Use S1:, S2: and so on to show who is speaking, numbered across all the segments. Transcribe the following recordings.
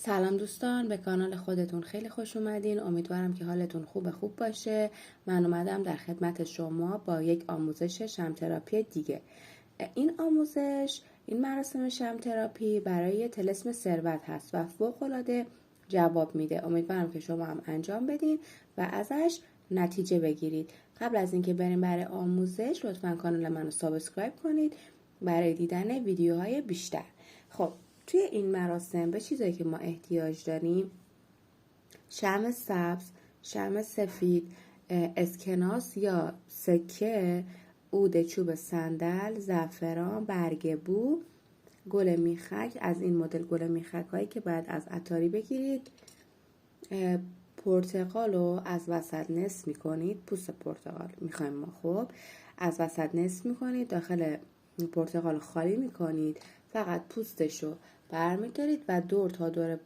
S1: سلام دوستان، به کانال خودتون خیلی خوش اومدین. امیدوارم که حالتون خوب باشه. من اومدم در خدمت شما با یک آموزش شم تراپی دیگه. این مراسم شم تراپی برای طلسم ثروت هست و فوق‌العاده جواب میده. امیدوارم که شما هم انجام بدین و ازش نتیجه بگیرید. قبل از اینکه بریم برای آموزش، لطفاً کانال منو سابسکرایب کنید برای دیدن ویدیوهای بیشتر. خب، توی این مراسم به چیزایی که ما احتیاج داریم: شمع سبز، شمع سفید، اسکناس یا سکه، عود چوب صندل، زعفران، برگ بو، گل میخک. از این مدل گل میخک هایی که باید از عطاری بگیرید. پرتقال رو از وسط نصف میکنید. پوست پرتقال میخوایم ما. خب از وسط نصف میکنید، داخل پرتقال خالی میکنید، فقط پوستش رو برمیدارید و دور تا دور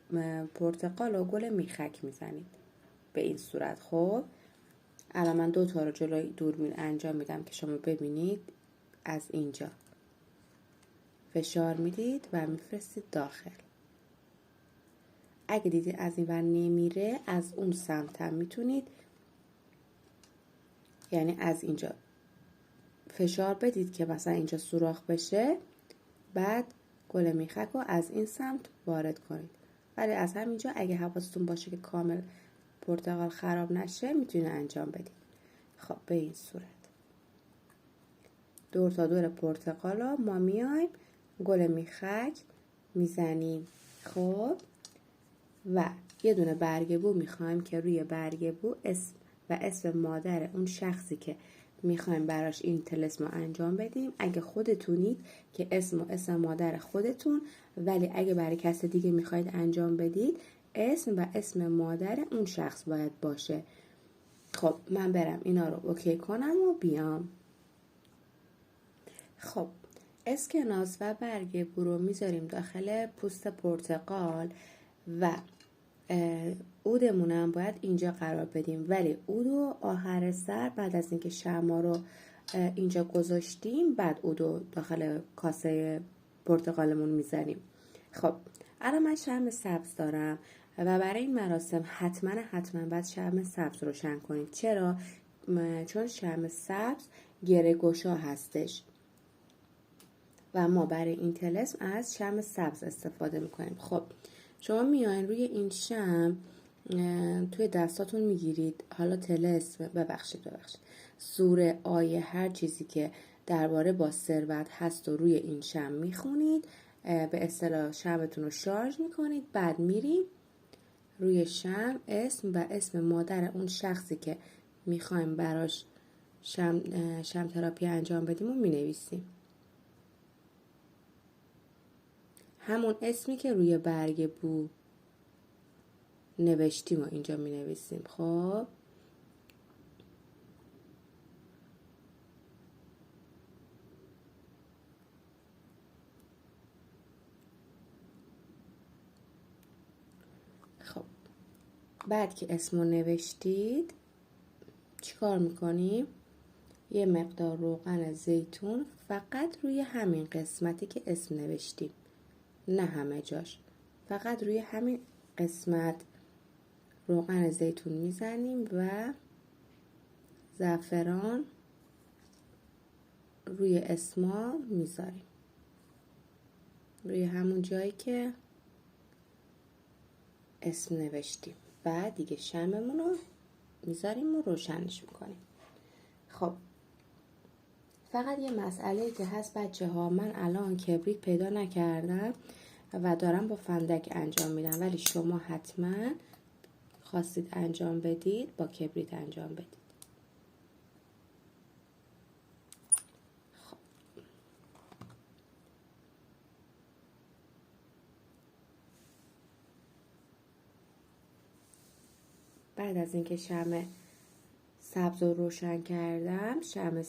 S1: پرتقال و گل میخک میزنید به این صورت. خب الان من 2 تا رو جلوی دوربین انجام میدم که شما ببینید. از اینجا فشار میدید و میفرستید داخل. اگه دیدید از این ور نمیره، از اون سمت هم میتونید، یعنی از اینجا فشار بدید که مثلا اینجا سوراخ بشه، بعد گل میخک رو از این سمت وارد کنید. ولی از همینجا اگه حواستون باشه که کامل پرتقال خراب نشه، میتونید انجام بدید. خب به این صورت دور تا دور پرتقال رو ما میایم گل میخک میزنیم. خب و یه دونه برگ بو میخوایم که روی برگ بو اسم و اسم مادر اون شخصی که میخوایم براش این طلسم رو انجام بدیم. اگه خودتونید که اسم مادر خودتون، ولی اگه برای کس دیگه میخواید انجام بدید، اسم و اسم مادر اون شخص باید باشه. خب من برم اینا رو اوکی کنم و بیام. خب اسکناس و برگ بو رو میذاریم داخل پوست پرتقال و عودمونم باید اینجا قرار بدیم، ولی عودو آخر سر بعد از اینکه شمع رو اینجا گذاشتیم، بعد عودو داخل کاسه پرتقالمون میزنیم. خب الان من شمع سبز دارم و برای این مراسم حتما باید شمع سبز روشن کنید. چرا؟ چون شمع سبز گره گشا هستش و ما برای این طلسم از شمع سبز استفاده میکنیم. خب شما میاین روی این شمع، توی دستاتون میگیرید، حالا طلسم ببخشید سوره، آیه، هر چیزی که درباره با ثروت هست و روی این شمع میخونید. به اصطلاح شمعتون رو شارژ میکنید. بعد میریم روی شمع اسم و اسم مادر اون شخصی که میخوایم براش شمع تراپی انجام بدیم و مینویسیم. همون اسمی که روی برگ بو نوشتیم و اینجا می نویسیم. خب بعد که اسم رو نوشتید چیکار میکنیم؟ یه مقدار روغن زیتون فقط روی همین قسمتی که اسم نوشتیم، نه همه جاش، فقط روی همین قسمت روغن زیتون میزنیم و زعفران روی اسما میذاریم، روی همون جایی که اسم نوشتیم. بعد دیگه شمعمون رو میذاریم و روشنش میکنیم. خب فقط یه مسئله که هست بچه ها، من الان کبریت پیدا نکردم و دارم با فندک انجام میدم، ولی شما حتما خواستید انجام بدید با کبریت انجام بدید. خب بعد از اینکه شمع سبز رو روشن کردم، شمع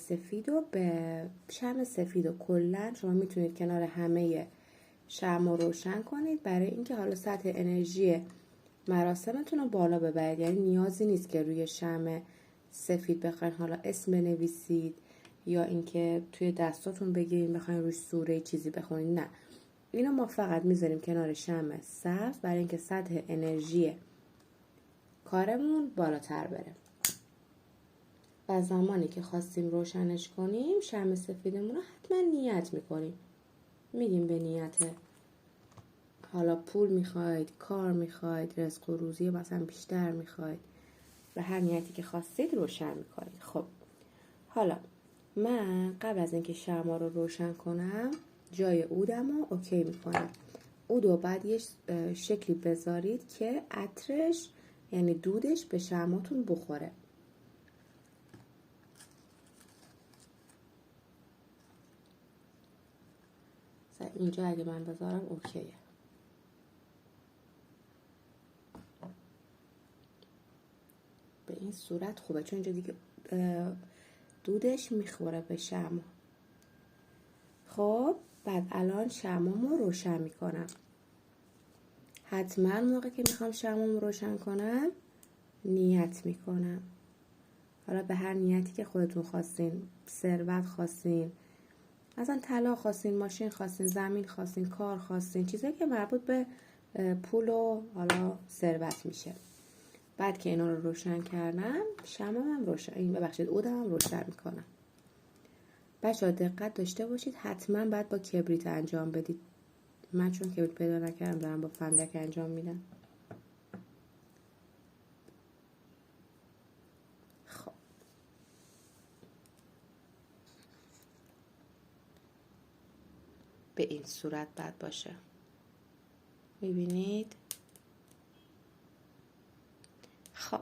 S1: سفید رو کلا شما میتونید کنار همه شمع رو روشن کنید، برای اینکه حالا سطح انرژی مراسمتون رو بالا ببرید. یعنی نیازی نیست که روی شمع سفید بخواین حالا اسم بنویسید یا اینکه توی دستاتون بگیرید بخواین روش سوره چیزی بخونید. نه، اینو ما فقط میذاریم کنار شمع سبز برای اینکه سطح انرژی کارمون بالاتر بره. و زمانی که خواستیم روشنش کنیم شمع سفیدمون رو حتما نیت میکنیم. میگیم به نیت حالا پول میخواید، کار میخواید، رزق و روزی مثلا بیشتر میخواید، به هر نیتی که خواستید روشن میکنید. خب حالا من قبل از اینکه شمع رو روشن کنم جای عودم رو اوکی میکنم. عودو بعد یه شکلی بذارید که عطرش یعنی دودش به شمعاتون بخوره. اینجا اگه من بذارم اوکیه. به این صورت خوبه چون اینجا دیگه دودش میخوره به شمع. خب بعد الان شمعمو روشن میکنم. حتما موقع که میخوام شمعمو روشن کنم نیت میکنم. حالا به هر نیتی که خودتون خواستین، ثروت خواستین، مثلا طلا خواستین، ماشین خواستین، زمین خواستین، کار خواستین، چیزایی که مربوط به پول و حالا ثروت میشه. بعد که اینا رو روشن کردم شمعم عودم روشن میکنم. بچه‌ها دقت داشته باشید حتما باید با کبریت انجام بدید. من چون کبریت پیدا نکردم دارم با فندک انجام میدم. خب به این صورت بعد باشه. میبینید؟ خب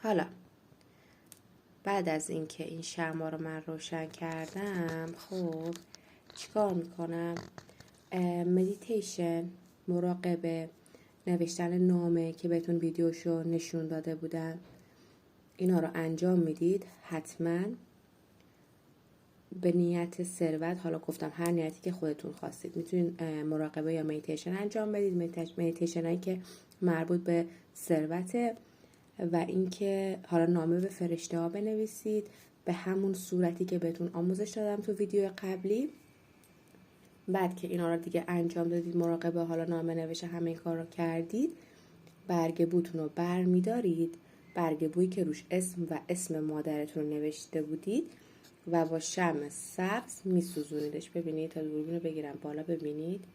S1: حالا بعد از اینکه این شمع رو من روشن کردم خب چیکار میکنم؟ مدیتیشن، مراقبه، نوشتن نامه که بهتون ویدیوشو نشون داده بودن، اینا رو انجام میدید حتما به نیت ثروت. حالا گفتم هر نیتی که خودتون خواستید میتونید مراقبه یا مدیتیشن انجام بدید. مدیتیشن هایی که مربوط به ثروت و اینکه حالا نامه به فرشته ها بنویسید به همون صورتی که بهتون آموزش دادم تو ویدیو قبلی. بعد که اینا رو دیگه انجام دادید، مراقبه، حالا نامه نوشته، همه این کار رو کردید، برگ بوتون رو بر میدارید، برگ بویی که روش اسم و اسم مادرتون رو نوشته بودید و با شمع سبز میسوزونیدش. ببینید تا دوربین رو بگیرم بالا ببینید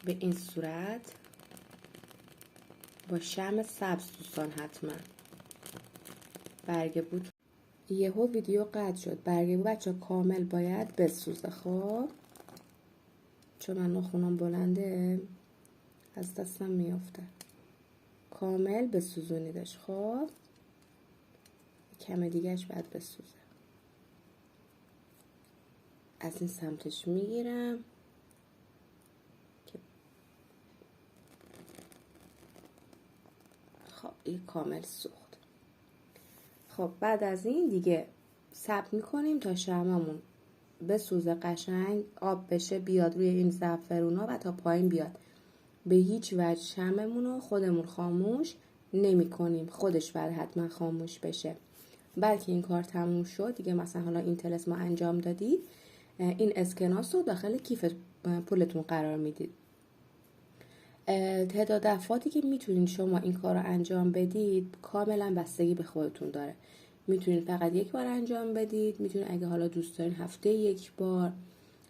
S1: به این صورت با شمع سبز دوستان. حتما برگ بوت یهو ویدیو قطع شد. برگ بو بچه کامل باید بسوزه. خب چون من ناخونم بلنده از دستم میافته. کامل بسوزونیدش. خب کم دیگهش باید بسوزه. از این سمتش میگیرم که خب این کامل سوخت. خب بعد از این دیگه ثبت میکنیم تا شمعمون بسوزه، قشنگ آب بشه، بیاد روی این زعفرونا و تا پایین بیاد. به هیچ وجه شمعمون رو خودمون خاموش نمی کنیم. خودش باید حتما خاموش بشه. بلکه این کار تموم شد دیگه، مثلا حالا این طلسم انجام دادید، این اسکناس رو داخل کیف پولتون قرار میدید. تعداد دفعاتی که میتونید شما این کار رو انجام بدید کاملا بستگی به خودتون داره. میتونید فقط یک بار انجام بدید، میتونید اگه حالا دوست دارین هفته یک بار،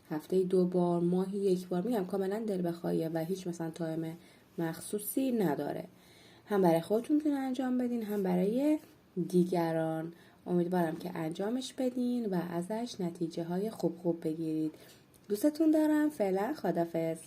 S1: هفته 2 بار، ماهی 1 بار. میگم کاملا دل بخواهیه و هیچ مثلا تایم مخصوصی نداره. هم برای خودتون میتونید انجام بدین هم برای دیگران. امیدوارم که انجامش بدین و ازش نتیجه های خوب بگیرید. دوستتون دارم. فعلا خداحافظ.